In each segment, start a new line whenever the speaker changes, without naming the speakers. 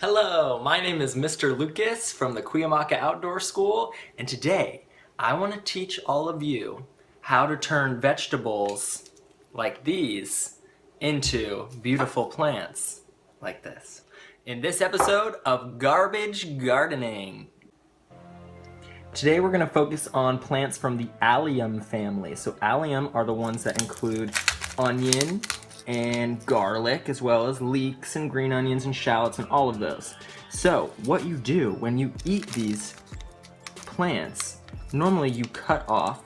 Hello, my name is Mr. Lucas from the Cuyamaca Outdoor School, and today I want to teach all of you how to turn vegetables like these into beautiful plants like this. In this episode of Garbage Gardening. Today we're going to focus on plants from the allium family. So allium are the ones that include onion and garlic, as well as leeks and green onions and shallots and all of those. So what you do when you eat these plants, normally you cut off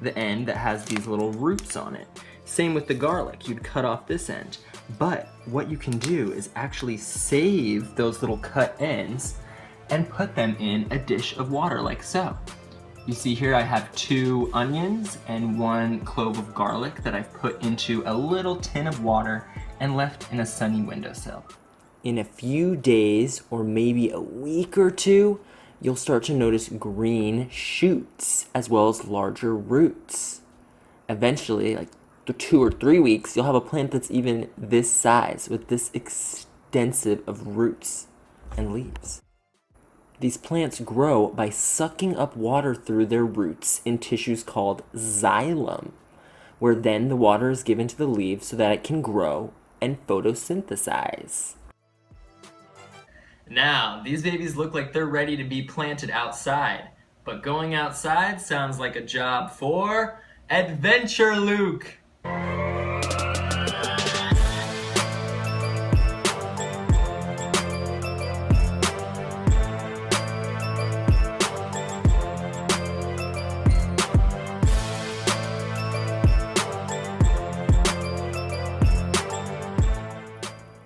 the end that has these little roots on it. Same with the garlic, you'd cut off this end. But what you can do is actually save those little cut ends and put them in a dish of water like so. You see here I have 2 onions and 1 clove of garlic that I've put into a little tin of water and left in a sunny windowsill.
In a few days or maybe a week or two, you'll start to notice green shoots as well as larger roots. Eventually, like 2 or 3 weeks, you'll have a plant that's even this size with this extensive of roots and leaves. These plants grow by sucking up water through their roots in tissues called xylem, where then the water is given to the leaves so that it can grow and photosynthesize.
Now, these babies look like they're ready to be planted outside, but going outside sounds like a job for Adventure Luke!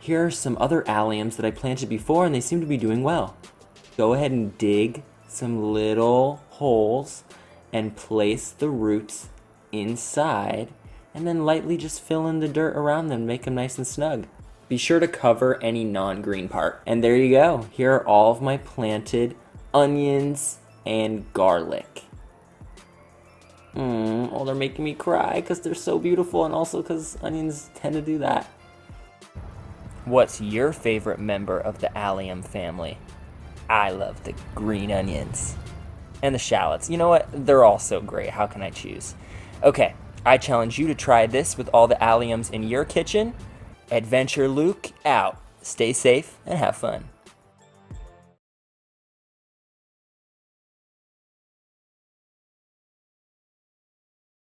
Here are some other alliums that I planted before and they seem to be doing well. Go ahead and dig some little holes and place the roots inside and then lightly just fill in the dirt around them, make them nice and snug. Be sure to cover any non-green part. And there you go. Here are all of my planted onions and garlic. Oh, they're making me cry because they're so beautiful and also because onions tend to do that. What's your favorite member of the allium family? I love the green onions. And the shallots. You know what? They're all so great. How can I choose? Okay, I challenge you to try this with all the alliums in your kitchen. Adventure Luke out. Stay safe and have fun.